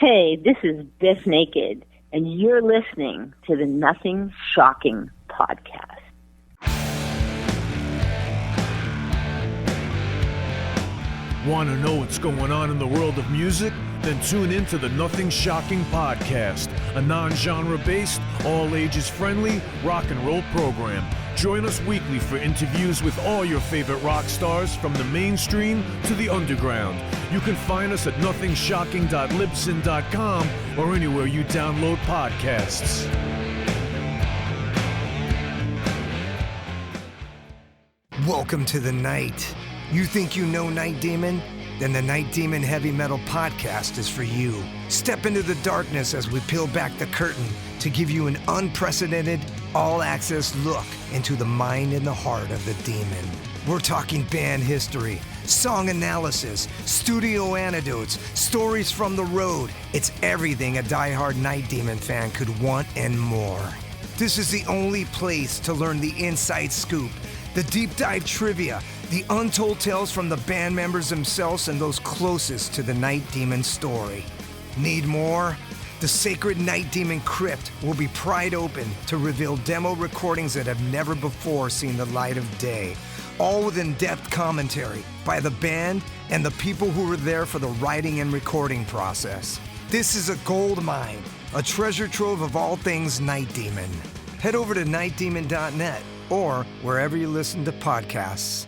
Hey, this is Biff Naked, and you're listening to the Nothing Shocking podcast. Want to know what's going on in the world of music? Then tune in to the Nothing Shocking podcast, a non-genre based, all ages friendly rock and roll program. Join us weekly for interviews with all your favorite rock stars from the mainstream to the underground. You can find us at nothingshocking.libsyn.com or anywhere you download podcasts. Welcome to the night. You think you know Night Demon? Then the Night Demon Heavy Metal Podcast is for you. Step into the darkness as we peel back the curtain to give you an unprecedented, all-access look into the mind and the heart of the demon. We're talking band history, song analysis, studio anecdotes, stories from the road. It's everything a diehard Night Demon fan could want and more. This is the only place to learn the inside scoop, the deep dive trivia, the untold tales from the band members themselves and those closest to the Night Demon story. Need more? The sacred Night Demon Crypt will be pried open to reveal demo recordings that have never before seen the light of day, all with in-depth commentary by the band and the people who were there for the writing and recording process. This is a gold mine, a treasure trove of all things Night Demon. Head over to nightdemon.net or wherever you listen to podcasts.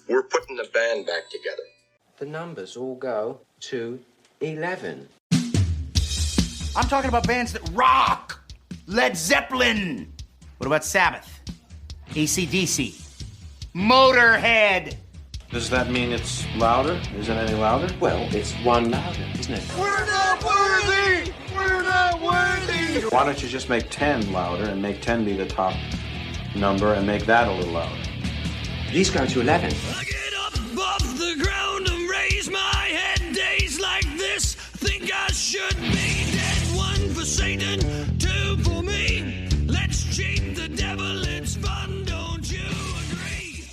We're putting the band back together. The numbers all go to 11. I'm talking about bands that rock. Led Zeppelin. What about Sabbath? AC/DC. Motorhead. Does that mean it's louder? Isn't it any louder? Well, it's one louder, isn't it? We're not worthy. We're not worthy. Why don't you just make 10 louder and make 10 be the top number and make that a little louder? These go to 11. I get up off the ground and raise my head. Days like this, think I should be dead. One for Satan, two for me. Let's cheat the devil, it's fun, don't you agree?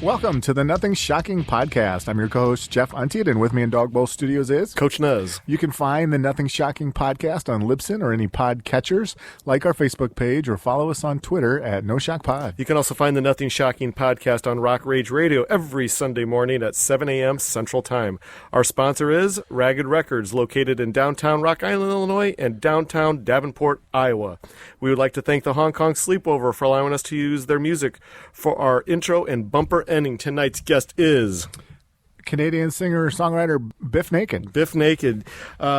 Welcome to the Nothing Shocking podcast. I'm your co-host, Jeff Untied, and with me in Dog Bowl Studios is Coach Nuz. You can find the Nothing Shocking podcast on Libsyn or any pod catchers. Like our Facebook page or follow us on Twitter at NoShockPod. You can also find the Nothing Shocking podcast on Rock Rage Radio every Sunday morning at 7 a.m. Central Time. Our sponsor is Ragged Records, located in downtown Rock Island, Illinois, and downtown Davenport, Iowa. We would like to thank the Hong Kong Sleepover for allowing us to use their music for our intro and bumper ending. Tonight's guest is Canadian singer-songwriter Biff Naked. Biff Naked.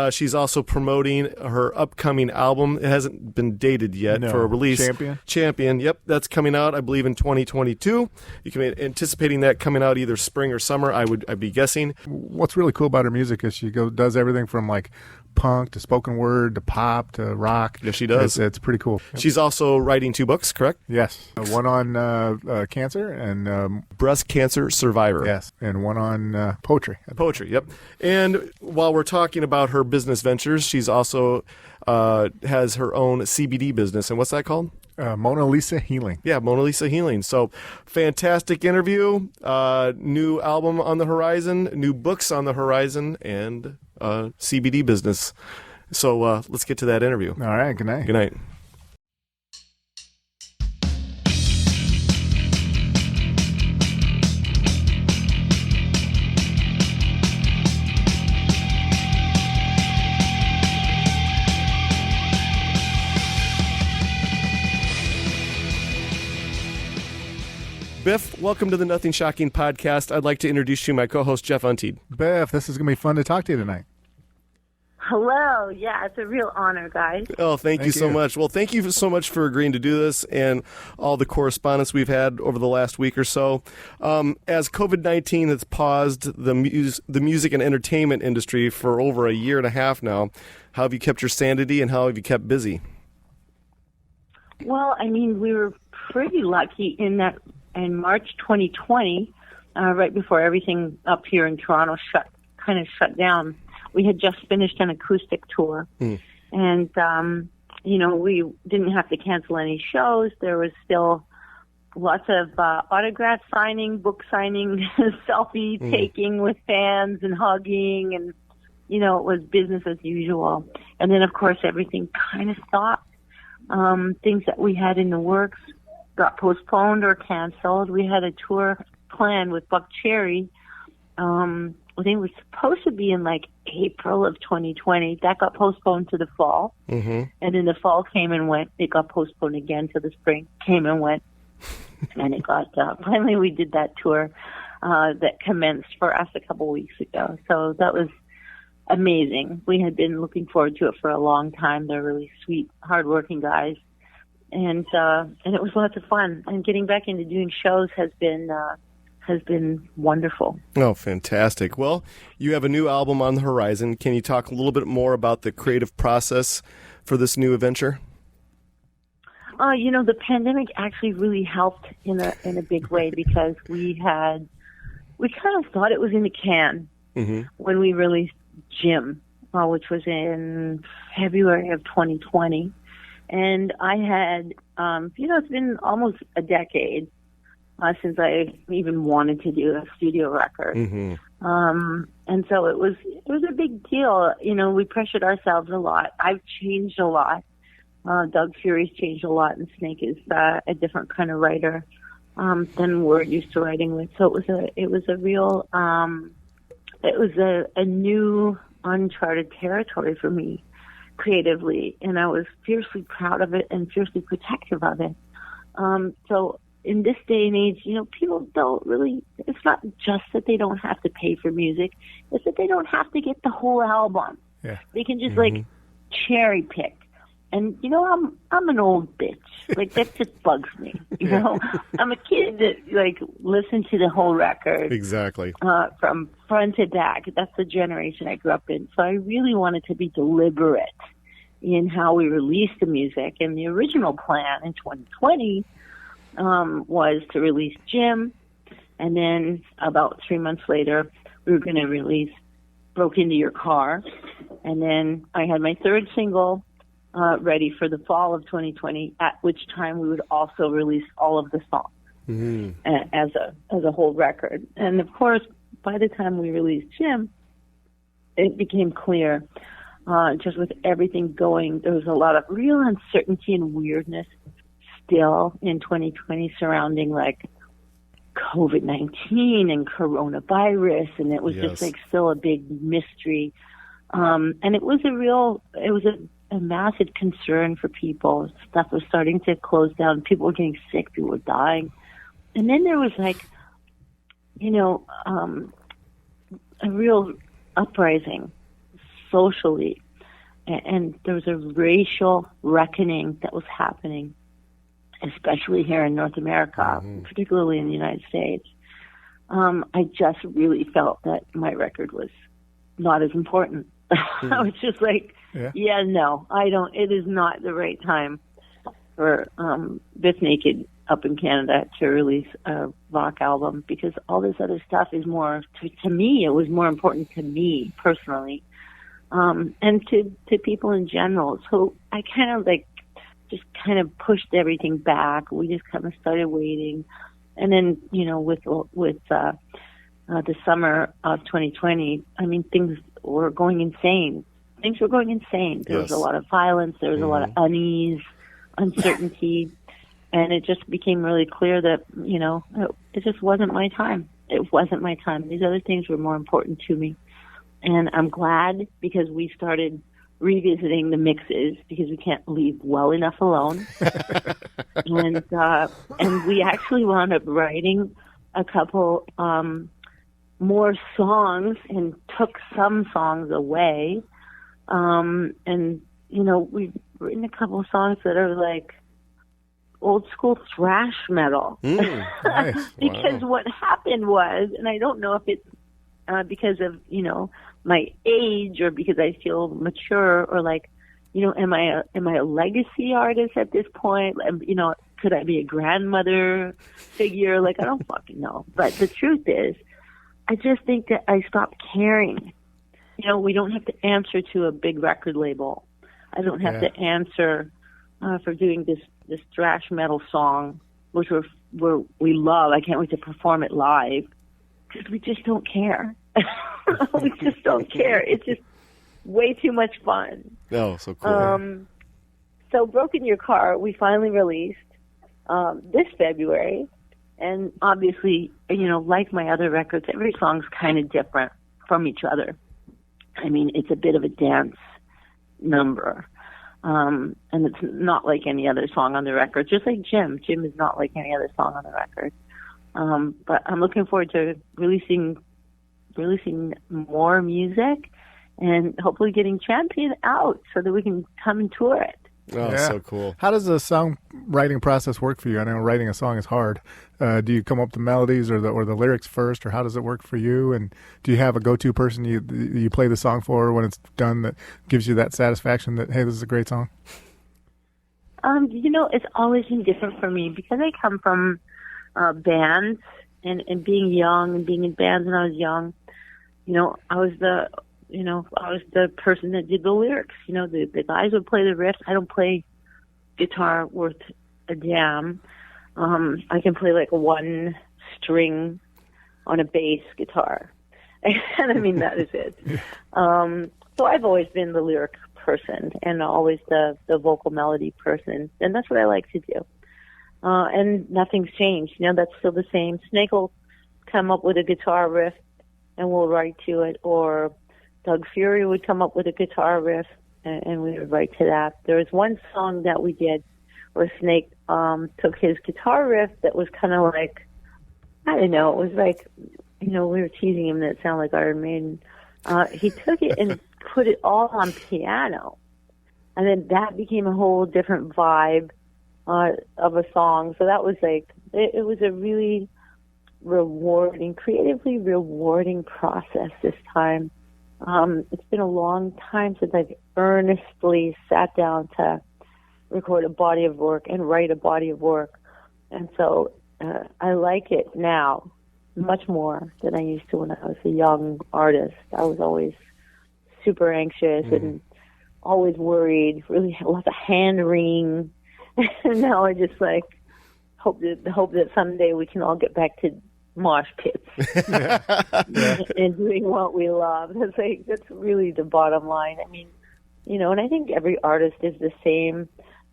She's also promoting her upcoming album. It hasn't been dated yet for a release. Champion. Yep, that's coming out, I believe, in 2022. You can be anticipating that coming out either spring or summer, I'd be guessing. What's really cool about her music is she does everything from like punk to spoken word to pop to rock. Yes, she does. It's pretty cool. She's also writing 2 books, correct? Yes. One on cancer and breast cancer survivor. Yes, and one on poetry. Poetry, yep. And while we're talking about her business ventures, she's also has her own CBD business. And what's that called? Mona Lisa Healing. Yeah, Mona Lisa Healing. So fantastic interview, new album on the horizon, new books on the horizon, and CBD business. So let's get to that interview. All right, good night. Good night. Biff, welcome to the Nothing Shocking podcast. I'd like to introduce you my co-host, Jeff Untied. Biff, this is going to be fun to talk to you tonight. Hello. Yeah, it's a real honor, guys. Oh, thank you so much. Well, thank you so much for agreeing to do this and all the correspondence we've had over the last week or so. As COVID-19 has paused the music and entertainment industry for over a year and a half now, how have you kept your sanity and how have you kept busy? Well, I mean, we were pretty lucky in that in March 2020, right before everything up here in Toronto kind of shut down, we had just finished an acoustic tour. And, we didn't have to cancel any shows. There was still lots of autograph signing, book signing, selfie taking with fans and hugging. And it was business as usual. And then, of course, everything kind of stopped. Things that we had in the works got postponed or canceled. We had a tour planned with Buck Cherry. I think it was supposed to be in April of 2020. That got postponed to the fall. Mm-hmm. And then the fall came and went. It got postponed again to the spring, came and went. And it got, finally we did that tour that commenced for us a couple weeks ago. So that was amazing. We had been looking forward to it for a long time. They're really sweet, hardworking guys. And it was lots of fun. And getting back into doing shows has been wonderful. Oh, fantastic. Well, you have a new album on the horizon. Can you talk a little bit more about the creative process for this new adventure? The pandemic actually really helped in a big way because we kind of thought it was in the can when we released Jim, which was in February of 2020. And I had, it's been almost a decade since I even wanted to do a studio record. And so it was a big deal. We pressured ourselves a lot. I've changed a lot. Doug Fury's changed a lot, and Snake is a different kind of writer than we're used to writing with. So it was a new uncharted territory for me creatively, and I was fiercely proud of it and fiercely protective of it. So in this day and age, people don't really, it's not just that they don't have to pay for music, it's that they don't have to get the whole album. Yeah. They can just cherry pick. And, I'm an old bitch. That just bugs me. I'm a kid that, listened to the whole record. Exactly. From front to back. That's the generation I grew up in. So I really wanted to be deliberate in how we released the music. And the original plan in 2020 was to release Jim. And then about 3 months later, we were going to release Broke Into Your Car. And then I had my third single ready for the fall of 2020, at which time we would also release all of the songs as a whole record. And of course, by the time we released Jim, it became clear, just with everything going, there was a lot of real uncertainty and weirdness still in 2020 surrounding COVID-19 and coronavirus, and it was just still a big mystery. And it was a massive concern for people. Stuff was starting to close down. People were getting sick. People were dying. And then there was a real uprising socially. And there was a racial reckoning that was happening, especially here in North America, particularly in the United States. I just really felt that my record was not as important. I was just no, I don't. It is not the right time for Biff Naked up in Canada to release a rock album, because all this other stuff is more, to me, it was more important to me personally, and to people in general. So I kind of pushed everything back. We just kind of started waiting. And then, with the summer of 2020, things were going insane. There was a lot of violence. There was a lot of unease, uncertainty. And it just became really clear that, it just wasn't my time. It wasn't my time. These other things were more important to me. And I'm glad, because we started revisiting the mixes, because we can't leave well enough alone. And we actually wound up writing a couple more songs and took some songs away. We've written a couple of songs that are old school thrash metal. Nice. Because what happened was, and I don't know if it's because of, my age, or because I feel mature, or am I a legacy artist at this point? Could I be a grandmother figure? I don't fucking know. But the truth is, I just think that I stopped caring. We don't have to answer to a big record label. I don't have to answer for doing this thrash metal song, which we love. I can't wait to perform it live, because we just don't care. We just don't care. It's just way too much fun. Oh, so cool. So Broken Your Car, we finally released this February. And obviously, like my other records, every song's kind of different from each other. I mean, it's a bit of a dance number. And it's not like any other song on the record, just like Jim. Jim is not like any other song on the record. But I'm looking forward to releasing more music and hopefully getting Champion out so that we can come and tour it. Oh, yeah. So cool. How does the songwriting process work for you? I know writing a song is hard. Do you come up with the melodies or the lyrics first, or how does it work for you? And do you have a go-to person you play the song for when it's done that gives you that satisfaction that, hey, this is a great song? It's always been different for me because I come from bands and being young and being in bands when I was young. I was the person that did the lyrics. The guys would play the riffs. I don't play guitar worth a damn. I can play like one string on a bass guitar. And I mean, that is it. So I've always been the lyric person and always the vocal melody person. And that's what I like to do. And nothing's changed. That's still the same. Snake will come up with a guitar riff and we'll write to it, or Doug Fury would come up with a guitar riff and we would write to that. There was one song that we did where Snake took his guitar riff that was kind of like, I don't know, it was like, we were teasing him that it sounded like Iron Maiden. He took it and put it all on piano. And then that became a whole different vibe of a song. So that was like, it was a really creatively rewarding process this time. It's been a long time since I've earnestly sat down to record a body of work and write a body of work. And so I like it now much more than I used to when I was a young artist. I was always super anxious and always worried, really lots of hand-wringing. And now I just hope that someday we can all get back to mosh pits and doing what we love. That's really the bottom line. I mean, and I think every artist is the same.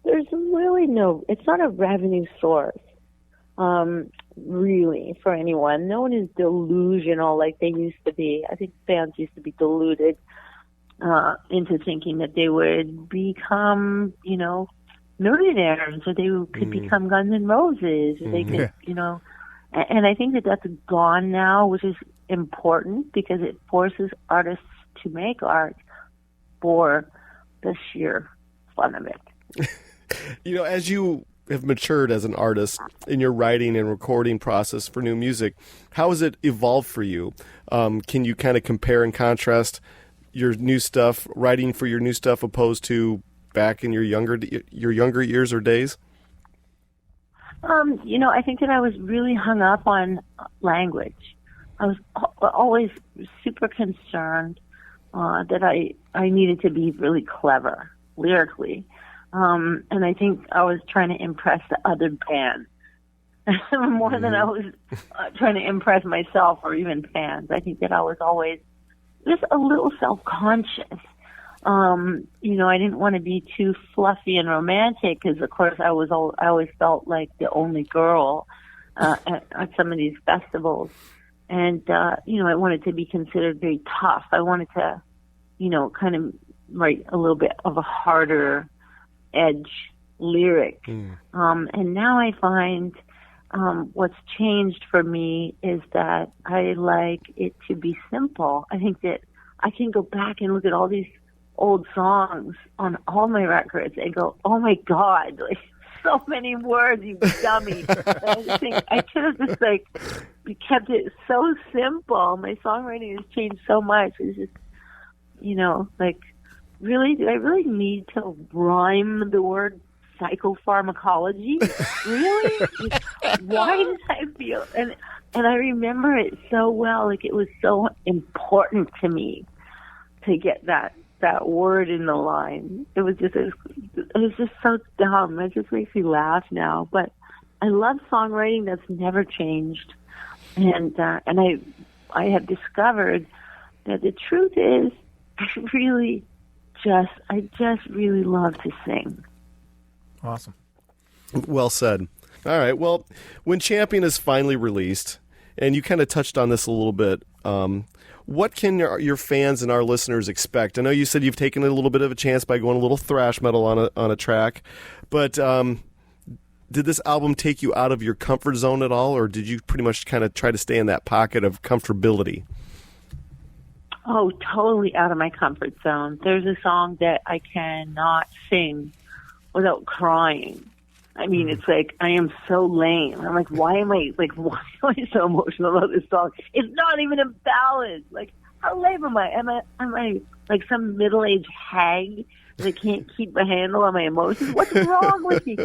There's really it's not a revenue source, really, for anyone. No one is delusional like they used to be. I think bands used to be deluded into thinking that they would become, millionaires, or they could become Guns N' Roses, or they could, and I think that that's gone now, which is important because it forces artists to make art for the sheer fun of it. As you have matured as an artist in your writing and recording process for new music, how has it evolved for you? Can you kind of compare and contrast your new stuff, writing for your new stuff, opposed to back in your younger years or days? I think that I was really hung up on language. I was always super concerned that I needed to be really clever lyrically. And I think I was trying to impress the other band more than I was trying to impress myself or even fans. I think that I was always just a little self-conscious. I didn't want to be too fluffy and romantic because, of course, I always felt like the only girl at some of these festivals. And, I wanted to be considered very tough. I wanted to, kind of write a little bit of a harder edge lyric. And now I find what's changed for me is that I like it to be simple. I think that I can go back and look at all these old songs on all my records and go, oh my God, like so many words, you dummy. I think I could have just kept it so simple. My songwriting has changed so much. It's just, really, do I really need to rhyme the word psychopharmacology? Really? Why did I feel, and I remember it so well, like it was so important to me to get that word in the line. It was just so dumb. It just makes me laugh now. But I love songwriting. That's never changed. And I have discovered that the truth is I just really love to sing. Awesome. Well said. All right. Well, when Champion is finally released, and you kind of touched on this a little bit, what can your fans and our listeners expect? I know you said you've taken a little bit of a chance by going a little thrash metal on a track, but did this album take you out of your comfort zone at all, or did you pretty much kind of try to stay in that pocket of comfortability? Oh, totally out of my comfort zone. There's a song that I cannot sing without crying. I mean, it's like, I am so lame. I'm like, why am I so emotional about this song? It's not even a ballad. Like, how lame am I? Am I like some middle-aged hag that I can't keep a handle on my emotions? What's wrong with me?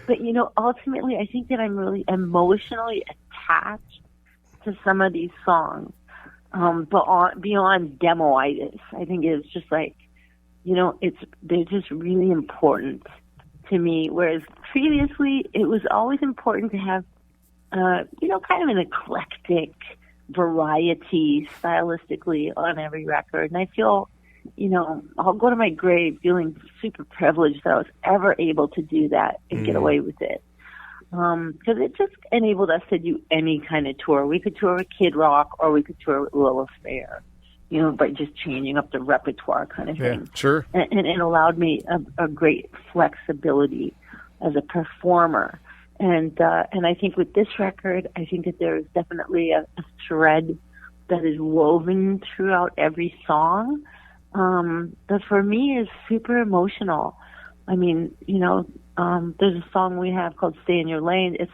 But, ultimately, I think that I'm really emotionally attached to some of these songs. But beyond demoitis, I think it's just like, they're just really important to me, whereas previously it was always important to have, kind of an eclectic variety stylistically on every record. And I feel, I'll go to my grave feeling super privileged that I was ever able to do that and get away with it. Because it just enabled us to do any kind of tour. We could tour with Kid Rock or we could tour with Lilith Fair, by just changing up the repertoire kind of thing. Yeah, sure. And it allowed me a great flexibility as a performer. And I think with this record, I think that there's definitely a thread that is woven throughout every song that for me is super emotional. I mean, there's a song we have called Stay in Your Lane. It's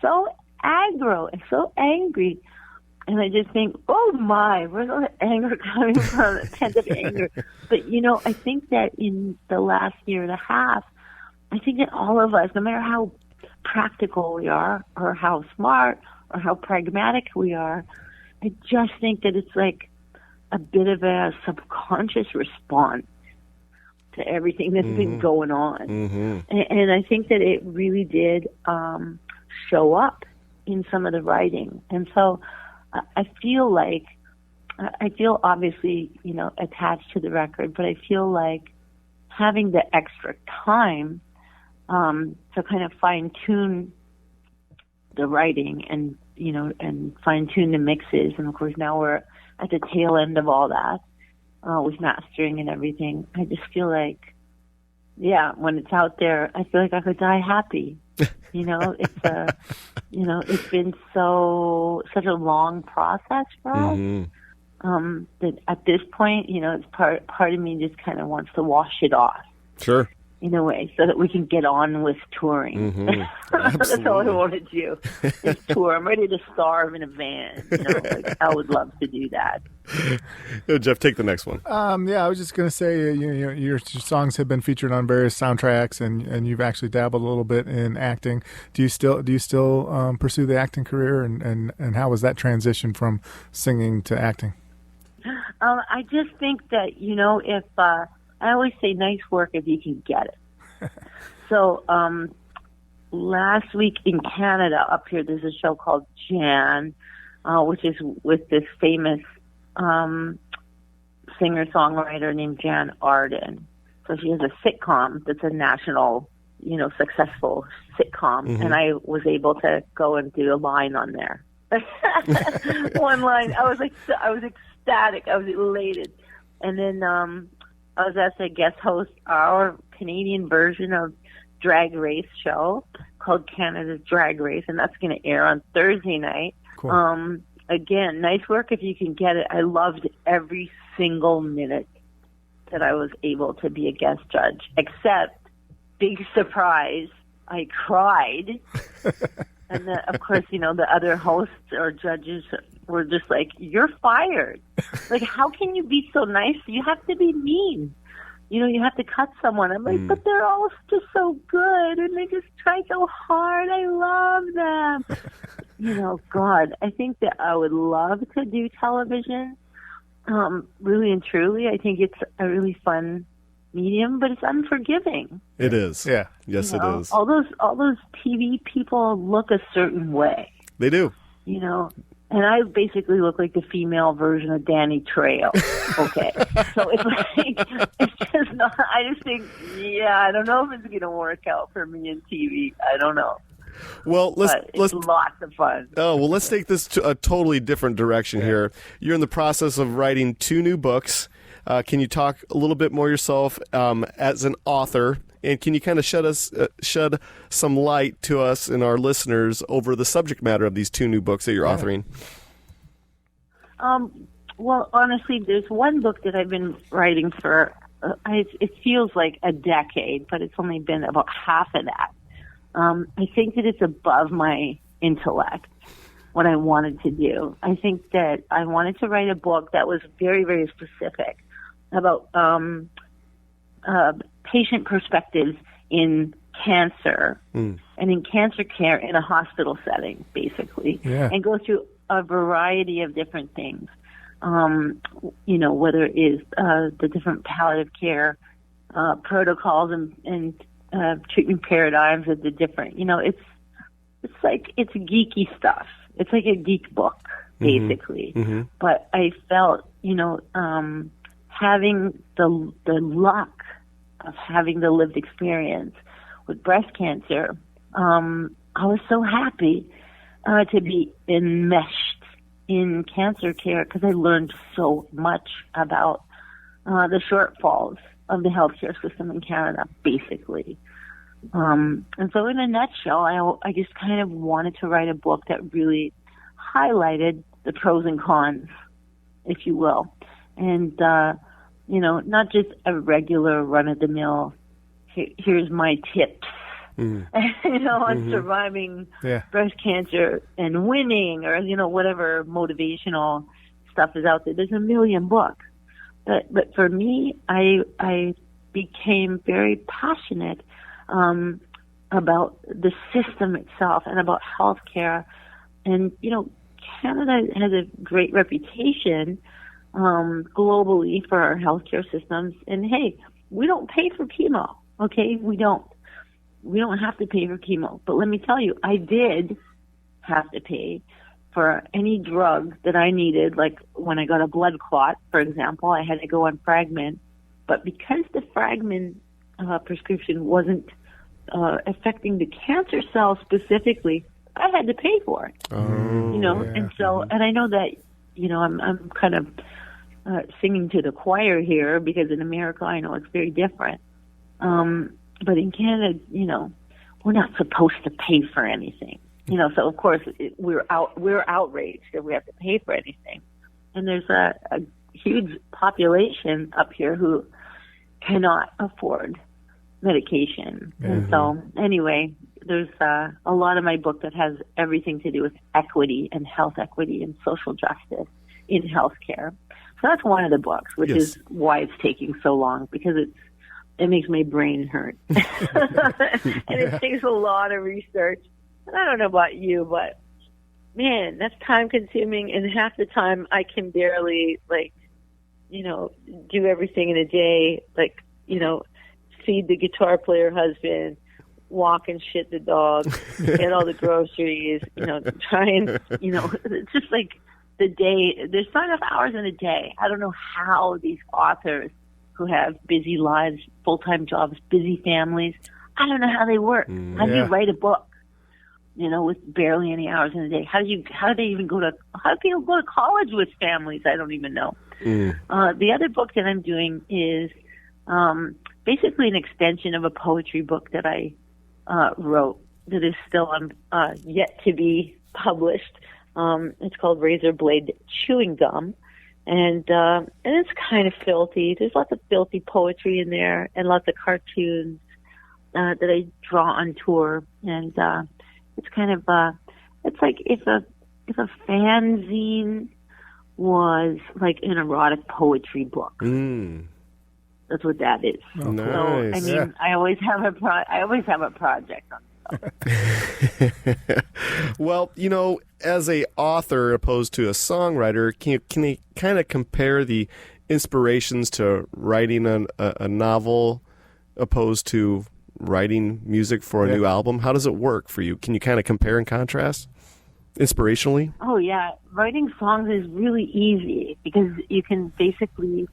so aggro and so angry. And I just think, oh my, where's all the anger coming from, the pent-up anger? But, I think that in the last year and a half, I think that all of us, no matter how practical we are or how smart or how pragmatic we are, I just think that it's like a bit of a subconscious response to everything that's been going on. Mm-hmm. And I think that it really did show up in some of the writing. And so I feel obviously, attached to the record, but I feel like having the extra time to kind of fine-tune the writing and, and fine-tune the mixes. And, of course, now we're at the tail end of all that with mastering and everything. I just feel like, when it's out there, I feel like I could die happy. It's been such a long process for us that at this point, it's part of me just kind of wants to wash it off. Sure. In a way, so that we can get on with touring. Mm-hmm. That's all I want to do is tour. I'm ready to starve in a van. I would love to do that. Jeff, take the next one. I was just going to say, your songs have been featured on various soundtracks, and you've actually dabbled a little bit in acting. Do you still pursue the acting career, and how was that transition from singing to acting? I just think that if I always say nice work if you can get it. So last week in Canada, up here, there's a show called Jan, which is with this famous singer-songwriter named Jan Arden. So she has a sitcom that's a national, successful sitcom, and I was able to go and do a line on there. One line. I was ecstatic. I was elated. And then I was asked to guest host our Canadian version of Drag Race show called Canada's Drag Race, and that's going to air on Thursday night. Cool. Again, nice work if you can get it. I loved every single minute that I was able to be a guest judge, except, big surprise, I cried. And then, of course, the other hosts or judges were just like, you're fired. Like, how can you be so nice? You have to be mean. You have to cut someone. I'm like, but they're all just so good, and they just try so hard. I love them. God, I think that I would love to do television, really and truly. I think it's a really fun medium, but it's unforgiving. It is. Yeah. Yes, it is. All those TV people look a certain way. They do. And I basically look like the female version of Danny Trejo. Okay. So it's like, it's just not, I just think, I don't know if it's going to work out for me in TV. I don't know. Well, let's lots of fun. Oh, well, let's take this to a totally different direction here. You're in the process of writing 2 new books. Can you talk a little bit more yourself as an author? And can you kind of shed some light to us and our listeners over the subject matter of these 2 new books that you're authoring? Well, honestly, there's one book that I've been writing for, it feels like a decade, but it's only been about half of that. I think that it's above my intellect, what I wanted to do. I think that I wanted to write a book that was very, very specific about patient perspectives in cancer and in cancer care in a hospital setting, basically, and go through a variety of different things. Whether it is the different palliative care protocols and treatment paradigms of the different, it's geeky stuff. It's like a geek book, basically. Mm-hmm. But I felt, having the luck of having the lived experience with breast cancer, I was so happy to be enmeshed in cancer care because I learned so much about the shortfalls of the healthcare system in Canada, basically. And so in a nutshell, I just kind of wanted to write a book that really highlighted the pros and cons, if you will. And, not just a regular run-of-the-mill, here's my tips, on surviving breast cancer and winning or, whatever motivational stuff is out there. There's a million books. But for me, I became very passionate about the system itself and about healthcare. And, Canada has a great reputation globally for our healthcare systems. And, hey, we don't pay for chemo, okay? We don't have to pay for chemo. But let me tell you, I did have to pay for any drug that I needed, like when I got a blood clot, for example, I had to go on Fragment. But because the Fragment prescription wasn't affecting the cancer cells specifically, I had to pay for it. And so, and I know that, I'm kind of singing to the choir here because in America, I know it's very different. But in Canada, we're not supposed to pay for anything. So of course we're outraged that we have to pay for anything. And there's a huge population up here who cannot afford medication. Mm-hmm. And so anyway, there's a lot of my book that has everything to do with equity and health equity and social justice in healthcare. So that's one of the books, which is why it's taking so long, because it makes my brain hurt. And it takes a lot of research. And I don't know about you, but man, that's time consuming. And half the time I can barely do everything in a day, feed the guitar player husband, walk and shit the dog, get all the groceries, try and, it's just like the day, there's not enough hours in a day. I don't know how these authors who have busy lives, full-time jobs, busy families, I don't know how they work. How do you write a book, with barely any hours in a day? How do they even go to college with families? I don't even know. The other book that I'm doing is basically an extension of a poetry book that I wrote that is still yet to be published. It's called Razor Blade Chewing Gum. And it's kind of filthy. There's lots of filthy poetry in there and lots of cartoons that I draw on tour. And it's kind of it's like if a fanzine was like an erotic poetry book. That's what that is. Oh, nice. So I mean, I always have a project on stuff. Well, as a author opposed to a songwriter, can you kind of compare the inspirations to writing a novel opposed to writing music for a new album? How does it work for you? Can you kind of compare and contrast? inspirationally? Oh, yeah. Writing songs is really easy because you can basically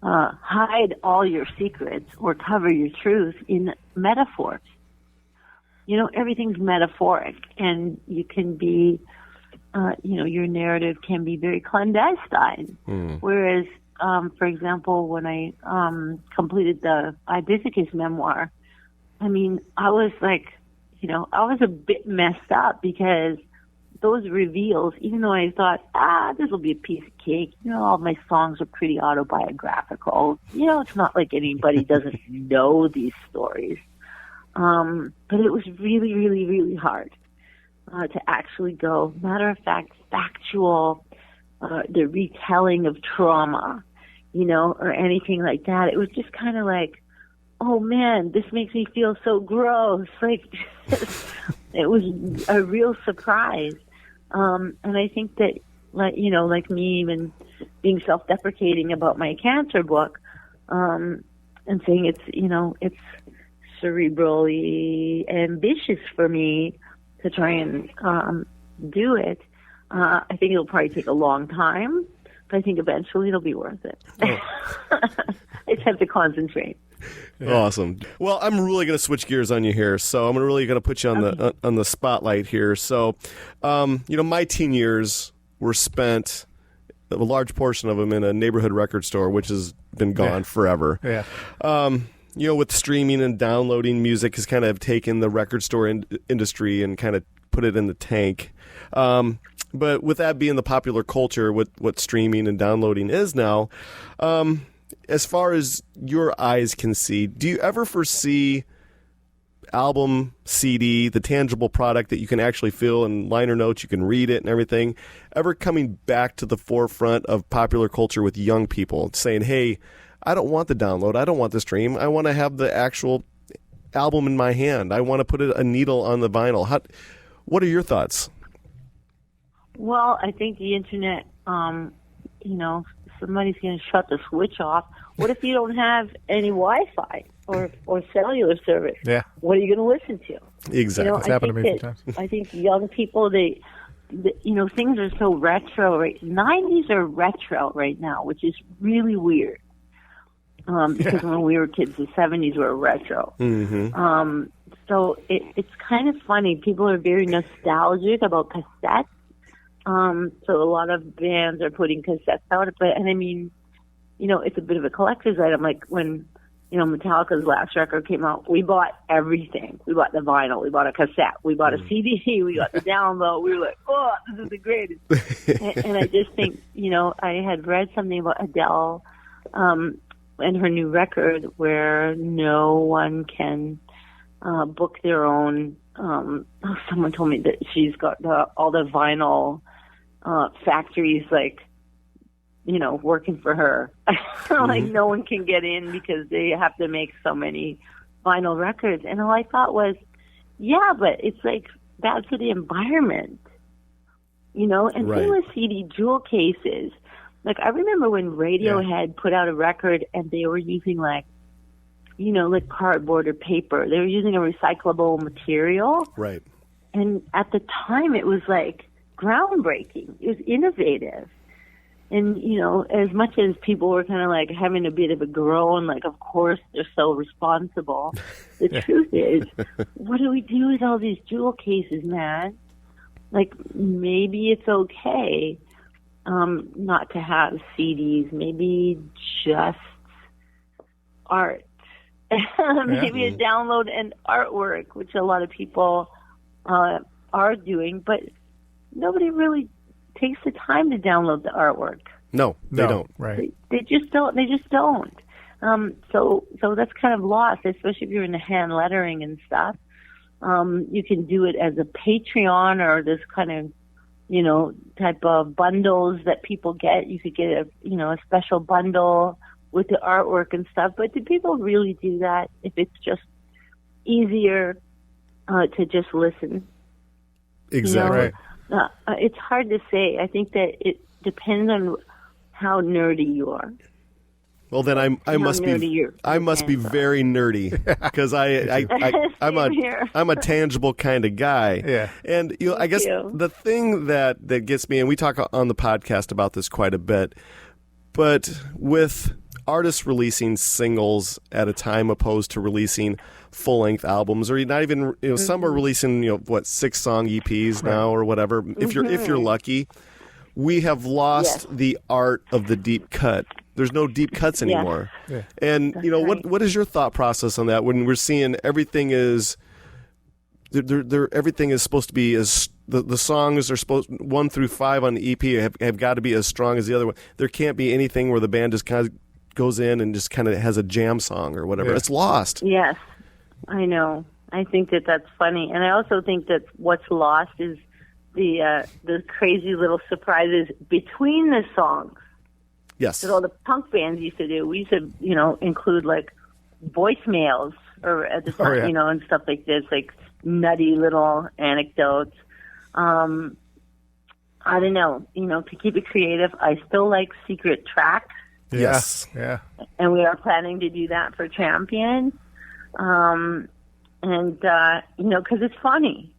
hide all your secrets or cover your truth in metaphors. You know, everything's metaphoric, and you can be, your narrative can be very clandestine. Whereas, for example, when I completed the Ibiscus memoir, I mean, I was like, I was a bit messed up because those reveals, even though I thought, this will be a piece of cake, all my songs are pretty autobiographical. It's not like anybody doesn't know these stories. But it was really, really, really hard to actually go, matter of fact, factual, the retelling of trauma, or anything like that. It was just kind of like, oh man, this makes me feel so gross. Like, it was a real surprise. And I think that, like me, even being self-deprecating about my cancer book, and saying it's cerebrally ambitious for me to try and do it. I think it'll probably take a long time, but I think eventually it'll be worth it. I just have to concentrate. Awesome. Well, I'm really going to switch gears on you here, so I'm really going to put you on the spotlight here. So, my teen years were spent, a large portion of them, in a neighborhood record store, which has been gone forever. Yeah. With streaming and downloading, music has kind of taken the record store industry and kind of put it in the tank. But with that being the popular culture, what streaming and downloading is now, as far as your eyes can see, do you ever foresee album, CD, the tangible product that you can actually feel in liner notes, you can read it and everything, ever coming back to the forefront of popular culture with young people, saying, hey, I don't want the download, I don't want the stream, I want to have the actual album in my hand, I want to put a needle on the vinyl. What are your thoughts? Well, I think the internet, somebody's going to shut the switch off. What if you don't have any Wi-Fi or cellular service? Yeah. What are you going to listen to? Exactly. It's happened to me a few times. I think young people, things are so retro. 90s are retro right now, which is really weird. Because when we were kids, the 70s were retro. Mm-hmm. So it's kind of funny. People are very nostalgic about cassettes. So a lot of bands are putting cassettes out, and I mean, it's a bit of a collector's item. Like when, Metallica's last record came out, we bought everything. We bought the vinyl, we bought a cassette, we bought a CD, we got the download. We were like, oh, this is the greatest. and I just think, I had read something about Adele, and her new record where no one can, book their own, someone told me that she's got all the vinyl, factories, working for her. Like no one can get in because they have to make so many vinyl records. And all I thought was, yeah, but it's like bad for the environment, and same with CD jewel cases. Like I remember when Radiohead put out a record and they were using like cardboard or paper. They were using a recyclable material. Right. And at the time it was like groundbreaking. It was innovative. And, as much as people were kind of like having a bit of a groan, like, of course they're so responsible. The truth is, what do we do with all these jewel cases, man? Like, maybe it's okay not to have CDs. Maybe just art. Maybe a download and artwork, which a lot of people are doing, but nobody really takes the time to download the artwork. No, they don't. Right? They just don't. So that's kind of lost, especially if you're into hand lettering and stuff. You can do it as a Patreon or this kind of, type of bundles that people get. You could get a special bundle with the artwork and stuff. But do people really do that if it's just easier to just listen? Exactly. It's hard to say. I think that it depends on how nerdy you are. Well, then I must be very nerdy because I'm a tangible kind of guy. Yeah. And I guess the thing that gets me, and we talk on the podcast about this quite a bit, but with artists releasing singles at a time opposed to releasing full-length albums, or not even some are releasing 6-song EPs now or whatever. If you're lucky, we have lost the art of the deep cut. There's no deep cuts anymore. Yeah. And right. What is your thought process on that when we're seeing everything is everything is supposed to be as the songs are supposed 1 through 5 on the EP have got to be as strong as the other one. There can't be anything where the band just kind of goes in and just kind of has a jam song or whatever. Yeah. It's lost. Yes, I know. I think that's funny, and I also think that what's lost is the crazy little surprises between the songs. Yes. That all the punk bands used to do. We used to, include like voicemails or at the time, and stuff like this, like nutty little anecdotes. I don't know, to keep it creative. I still like secret tracks. Yes. Yeah. And we are planning to do that for Champion. Because it's funny.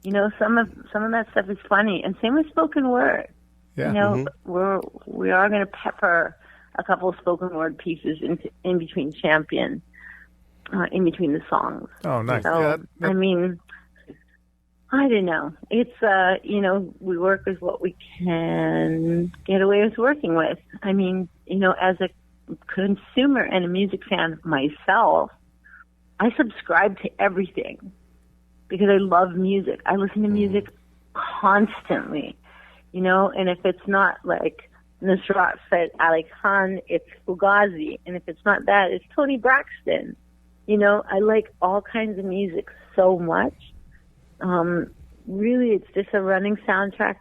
Some of that stuff is funny, and same with spoken word. Yeah. We are going to pepper a couple of spoken word pieces in between Champion, in between the songs. Oh, nice. So, I mean, I don't know. It's we work with what we can get away with working with. I mean, as a consumer and a music fan myself, I subscribe to everything because I love music. I listen to music constantly. And if it's not like Nusrat said Ali Khan, it's Fugazi. And if it's not that, it's Tony Braxton. I like all kinds of music so much. Really, it's just a running soundtrack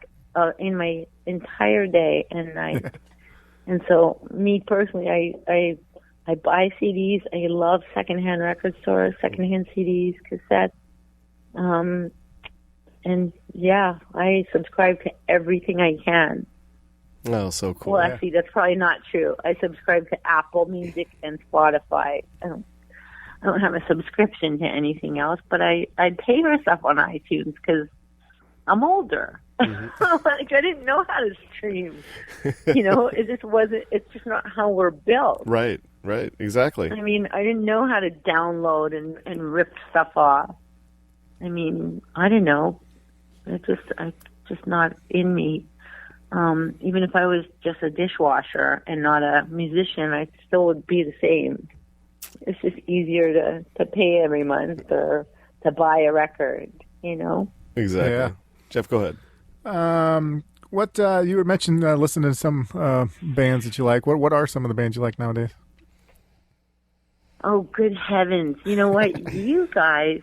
in my entire day. And so me personally, I buy CDs. I love secondhand record stores, secondhand CDs, cassettes. And yeah, I subscribe to everything I can. Oh, so cool. Well, actually, that's probably not true. I subscribe to Apple Music and Spotify. I don't have a subscription to anything else, but I pay for stuff on iTunes because I'm older. Mm-hmm. Like, I didn't know how to stream. It just wasn't. It's just not how we're built. Right. Exactly. I mean, I didn't know how to download and rip stuff off. I mean, I don't know. It's just not in me. Even if I was just a dishwasher and not a musician, I still would be the same. It's just easier to pay every month or to buy a record, Exactly. Yeah. Jeff, go ahead. What you were mentioning listening to some bands that you like. What are some of the bands you like nowadays? Oh, good heavens! You know what? You guys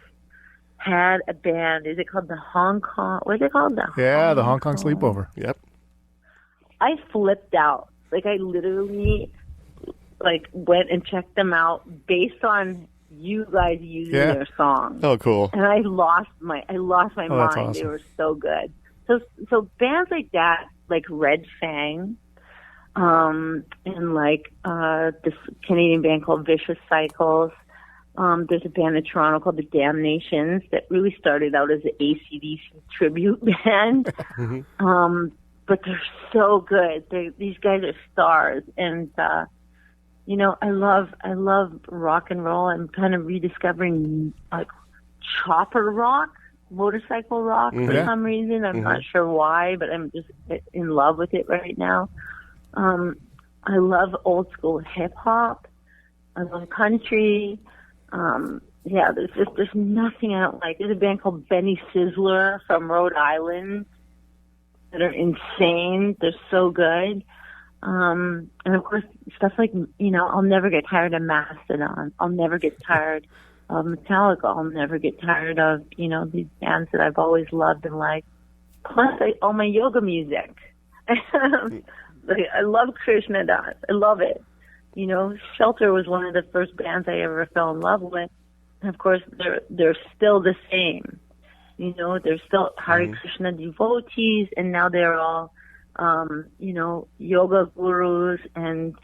had a band. Is it called the Hong Kong? What is it called? The Hong Kong Sleepover. Yep. I flipped out. Like, I literally went and checked them out based on you guys using their songs. Oh, cool. And I lost my mind. Awesome. They were so good. So bands like that, like Red Fang, and this Canadian band called Vicious Cycles. There's a band in Toronto called the Damnations that really started out as an AC/DC tribute band. Mm-hmm. But they're so good. These guys are stars. And, I love rock and roll. I'm kind of rediscovering chopper rock, motorcycle rock for some reason. I'm not sure why, but I'm just in love with it right now. I love old school hip hop. I love country. There's nothing I don't like. There's a band called Benny Sizzler from Rhode Island that are insane. They're so good. And of course, stuff like, I'll never get tired of Mastodon. I'll never get tired of Metallica. I'll never get tired of, these bands that I've always loved and liked. Plus, all my yoga music. I love Krishna Das. I love it. Shelter was one of the first bands I ever fell in love with. And of course, they're still the same. They're still Hare Krishna devotees, and now they're all, yoga gurus and,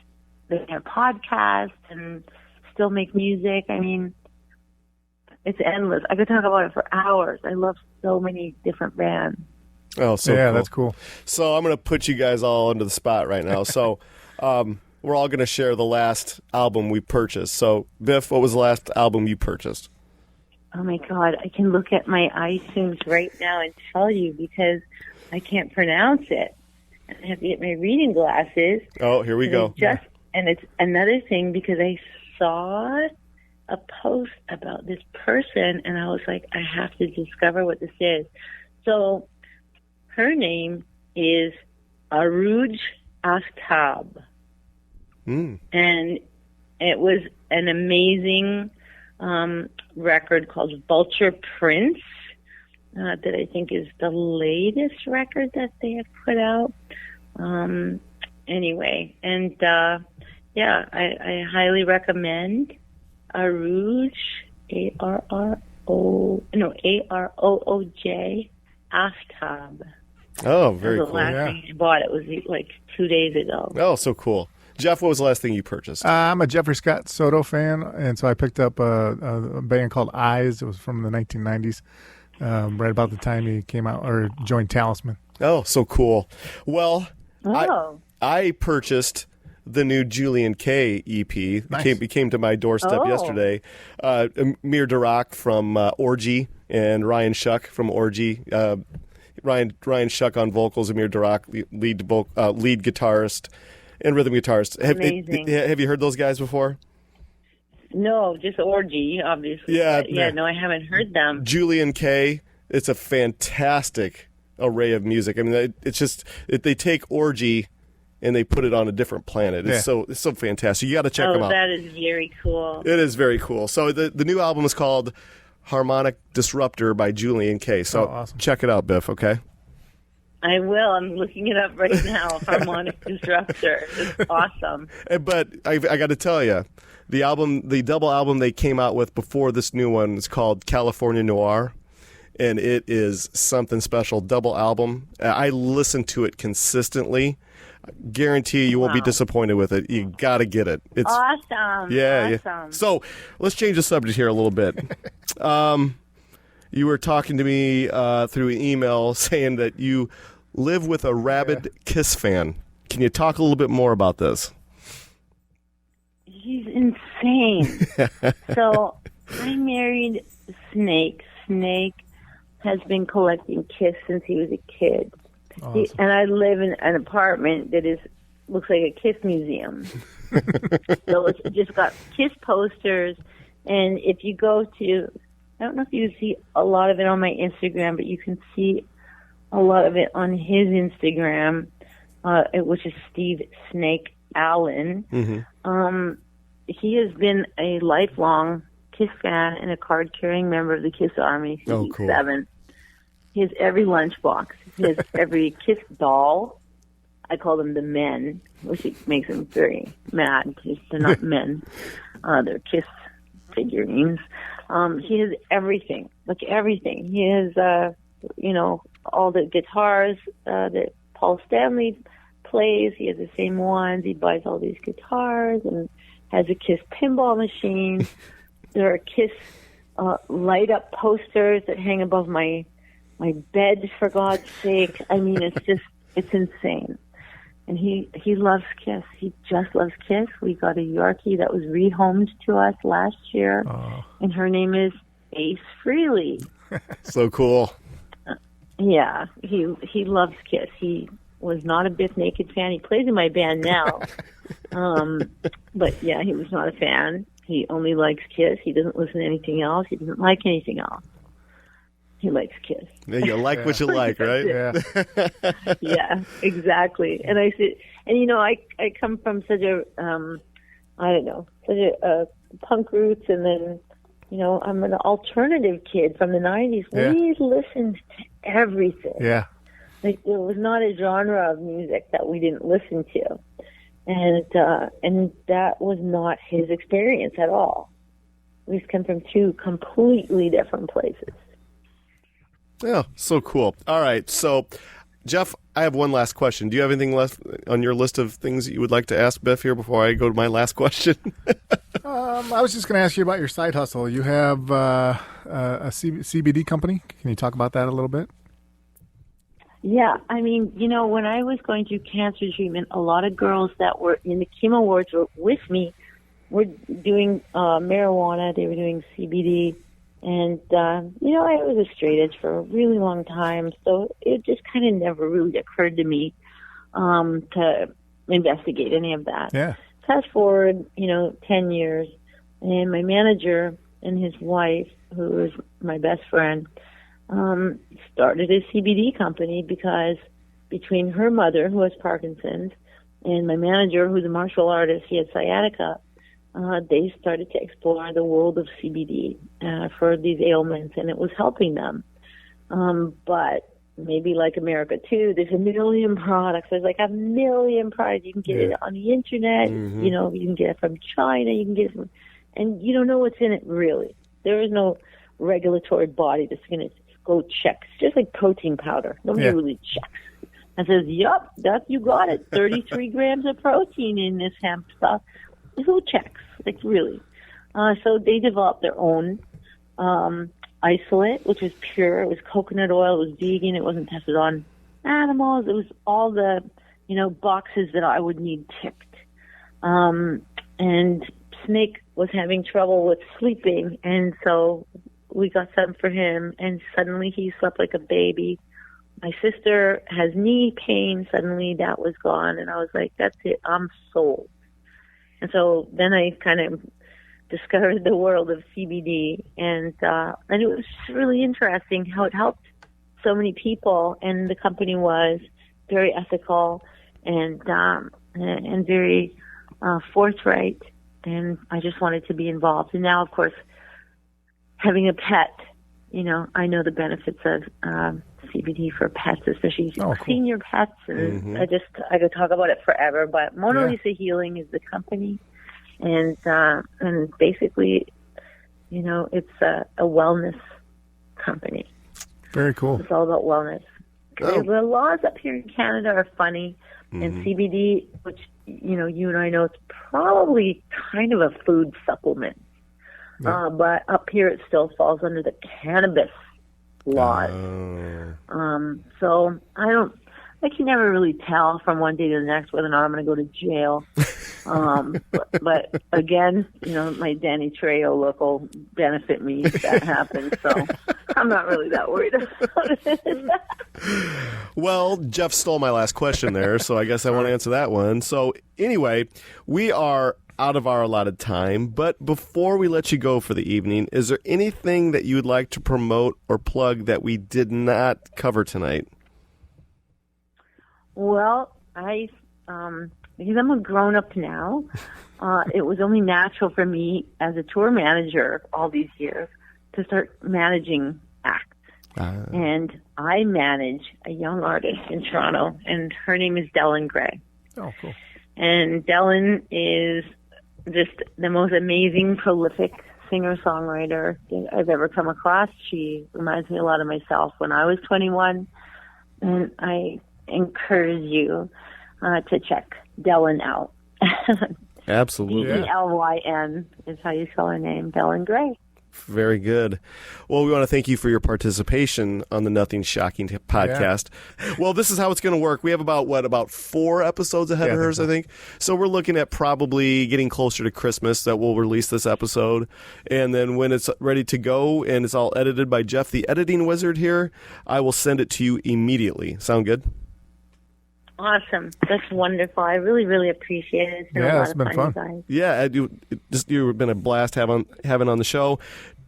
they have podcasts and still make music. I mean, it's endless. I could talk about it for hours. I love so many different bands. Oh, so yeah, cool. That's cool. So I'm going to put you guys all into the spot right now. So we're all going to share the last album we purchased. So, Biff, what was the last album you purchased? Oh, my God. I can look at my iTunes right now and tell you because I can't pronounce it. I have to get my reading glasses. Oh, here we go. And it's another thing because I saw a post about this person, and I was like, I have to discover what this is. So her name is Aruj Aftab. And it was an amazing record called Vulture Prince that I think is the latest record that they have put out. Anyway, and I highly recommend Arooj, Arooj Aftab. Oh, very the cool. last thing I bought. It was like 2 days ago. Oh, so cool. Jeff, what was the last thing you purchased? I'm a Jeffrey Scott Soto fan, and so I picked up a band called Eyes. It was from the 1990s, right about the time he came out or joined Talisman. Oh, so cool. Well, I purchased the new Julian K EP. Nice. It came to my doorstep yesterday. Amir Darak from Orgy and Ryan Shuck from Orgy. Ryan Shuck on vocals, Amir Darak, lead guitarist and rhythm guitarist. Have you heard those guys before? No, just Orgy, obviously. Yeah. No, I haven't heard them. Julian K, it's a fantastic array of music. I mean, it's just they take Orgy and they put it on a different planet. It's so fantastic. You got to check them out. That is very cool. It is very cool. So the new album is called Harmonic Disruptor by Julian K. So awesome. Check it out, Biff, okay? I will. I'm looking it up right now. Harmonic Disruptor. It's awesome. But I got to tell you, the double album they came out with before this new one is called California Noir, and it is something special. Double album. I listen to it consistently. Guarantee you won't be disappointed with it. You got to get it. It's awesome. Yeah. Awesome. So let's change the subject here a little bit. You were talking to me through an email saying that you live with a rabid Kiss fan. Can you talk a little bit more about this? He's insane. So I married Snake. Snake has been collecting Kiss since he was a kid. Awesome. And I live in an apartment that looks like a Kiss museum. So it's just got Kiss posters. And if you go to, I don't know if you see a lot of it on my Instagram, but you can see a lot of it on his Instagram, which is Steve Snake Allen. Mm-hmm. He has been a lifelong Kiss fan and a card-carrying member of the Kiss Army since he's 7. He has every lunchbox. He has every Kiss doll. I call them the men, which makes him very mad because they're not men. They're Kiss figurines. He has everything, like everything. He has, all the guitars that Paul Stanley plays. He has the same ones. He buys all these guitars and has a Kiss pinball machine. There are Kiss light-up posters that hang above my bed, for God's sake. I mean, it's insane. And he loves Kiss. He just loves Kiss. We got a Yorkie that was rehomed to us last year, and her name is Ace Frehley. So cool. Yeah, he loves Kiss. He was not a Biff Naked fan. He plays in my band now. But yeah, he was not a fan. He only likes Kiss. He doesn't listen to anything else. He doesn't like anything else. He likes Kiss. Yeah, you like what you like, right? Yeah. Yeah, exactly. And I said, and I come from such a, such a punk roots, and then, I'm an alternative kid from the 90s. Yeah. We listened to everything. Yeah. Like, there was not a genre of music that we didn't listen to. And that was not his experience at all. We come from two completely different places. Yeah, so cool. All right, so Jeff, I have one last question. Do you have anything left on your list of things that you would like to ask Biff here before I go to my last question? I was just going to ask you about your side hustle. You have a CBD company. Can you talk about that a little bit? Yeah, I mean, when I was going through cancer treatment, a lot of girls that were in the chemo wards were with me were doing marijuana. They were doing CBD. And, I was a straight edge for a really long time, so it just kind of never really occurred to me to investigate any of that. Yeah. Fast forward, 10 years, and my manager and his wife, who is my best friend, started a CBD company because between her mother, who has Parkinson's, and my manager, who's a martial artist, he had sciatica, they started to explore the world of CBD for these ailments, and it was helping them. But maybe like America, too, there's a million products. There's like a million products. You can get it on the Internet. Mm-hmm. You can get it from China. You can get it from... And you don't know what's in it, really. There is no regulatory body that's going to go check. It's just like protein powder. Nobody really checks and says, yup, you got it. 33 grams of protein in this hemp stuff. Who checks? Like, really? So they developed their own isolate, which was pure. It was coconut oil. It was vegan. It wasn't tested on animals. It was all the, boxes that I would need ticked. And Snake was having trouble with sleeping, and so we got some for him, and suddenly he slept like a baby. My sister has knee pain. Suddenly that was gone, and I was like, that's it. I'm sold. And so then I kind of discovered the world of CBD, and it was really interesting how it helped so many people. And the company was very ethical and very forthright. And I just wanted to be involved. And now, of course, having a pet, I know the benefits of CBD for pets, especially senior pets. And I could talk about it forever. But Mona Lisa Healing is the company, and basically, it's a wellness company. Very cool. It's all about wellness. The laws up here in Canada are funny, and CBD, which you and I know, it's probably kind of a food supplement. Yeah. But up here it still falls under the cannabis laws. So I can never really tell from one day to the next whether or not I'm going to go to jail. But again, my Danny Trejo look will benefit me if that happens. So I'm not really that worried about it. Well, Jeff stole my last question there, so I guess I want to answer that one. So anyway, we are out of our allotted time, but before we let you go for the evening, is there anything that you would like to promote or plug that we did not cover tonight? Well, because I'm a grown-up now, it was only natural for me as a tour manager all these years to start managing acts. And I manage a young artist in Toronto, and her name is Dellen Gray. Oh, cool. And Dellen is just the most amazing, prolific singer-songwriter that I've ever come across. She reminds me a lot of myself when I was 21, and I encourage you to check Dellen out. Absolutely. Dellyn is how you spell her name, Dellen Gray. Very good. Well, we want to thank you for your participation on the Nothing Shocking podcast. Yeah. Well, this is how it's going to work. We have about 4 episodes ahead of hers, I think. So we're looking at probably getting closer to Christmas that we'll release this episode. And then when it's ready to go and it's all edited by Jeff, the editing wizard here, I will send it to you immedially. Sound good? Awesome. That's wonderful. I really, really appreciate it. It's been a lot of fun, guys. Yeah, you've been a blast having on the show.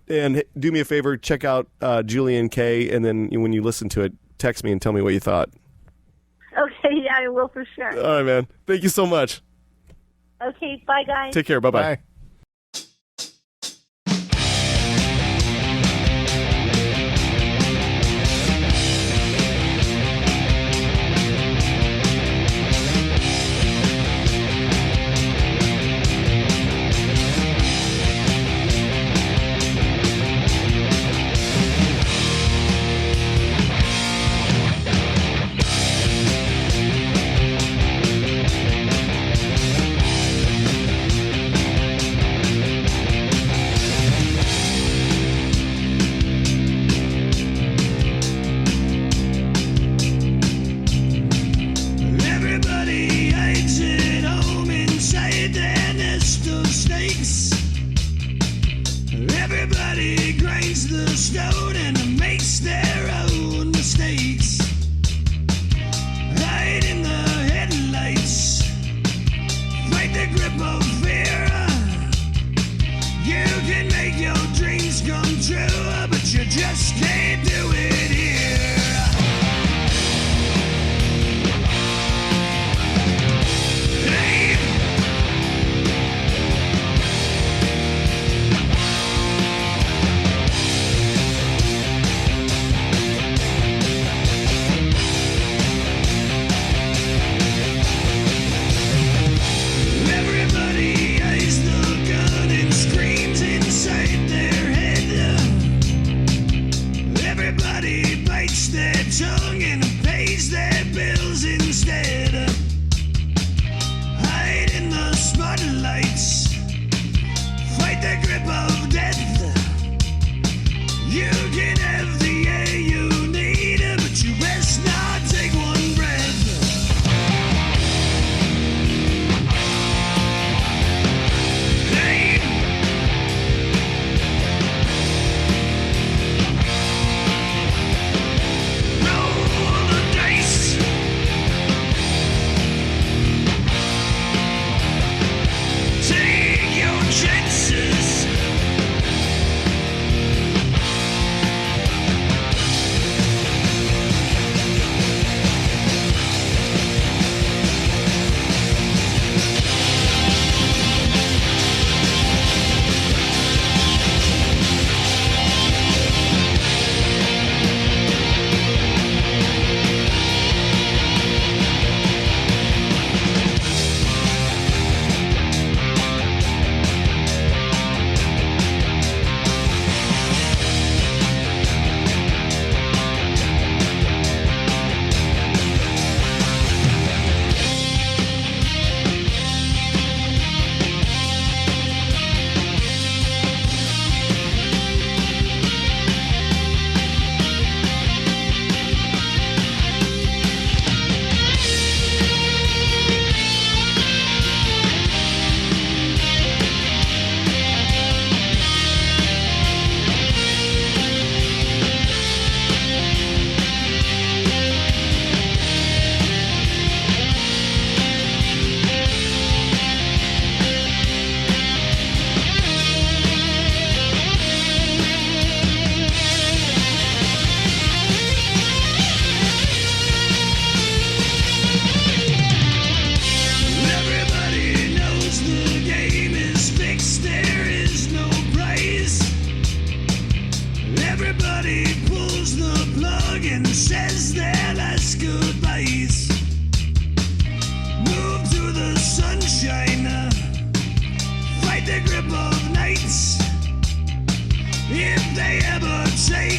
And do me a favor, check out Julian K, and then when you listen to it, text me and tell me what you thought. Okay, yeah, I will for sure. All right, man. Thank you so much. Okay, bye, guys. Take care. Bye-bye. Bye. finds the stone and makes their own mistakes. Hide in the headlights, fight the grip of fear. You can make your dreams come true, but you just can't do it here. Hey. Everybody eyes the gun and screams inside their head. Everybody bites their tongue and pays their bills instead. Hide in the spotlights, fight the grip of death. You can have the air you need, but you best not take one breath. Hey. Roll the dice. Take your chances. Everybody knows the game is fixed, there is no prize. Everybody pulls the plug and says their last goodbyes. Move to the sunshine, fight the grip of nights. If they ever say